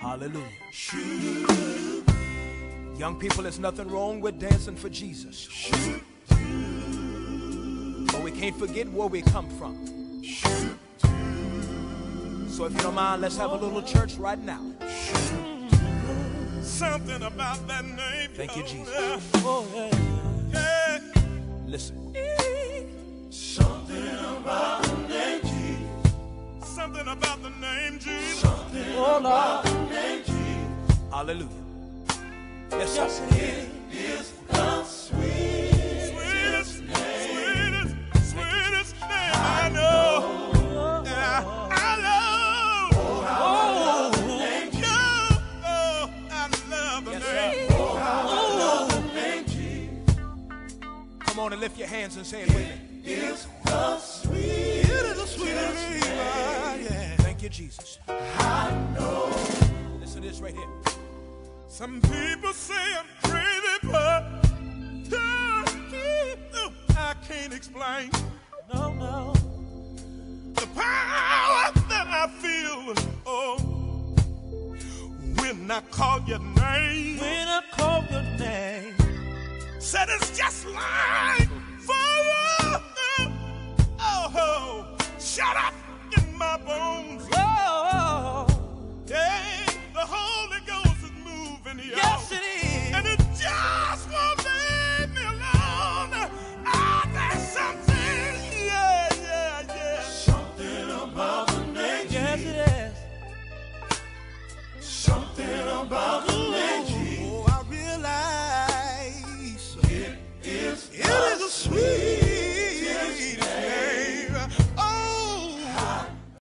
Hallelujah. Young people, there's nothing wrong with dancing for Jesus. But we can't forget where we come from. So if you don't mind, let's have a little church right now. Something about that name. Thank you, Jesus. Oh, yeah. Yeah. Listen. Something about the name Jesus. Something about the name Jesus. Something about the name Jesus. Hallelujah. Yes, yes, it is the sweetest, sweetest name I know. Yeah, I love. Oh, I love the name Jesus. Oh, I love the name. Oh, I love the name Jesus. Come on and lift your hands and say it with me. It's the sweetest name. Yeah. Thank you, Jesus. I know. Listen to this right here. Some people say I'm crazy, but I can't explain. No. The power that I feel, when I call your name. When I call your name. Said it's just like fire. Oh, shut up.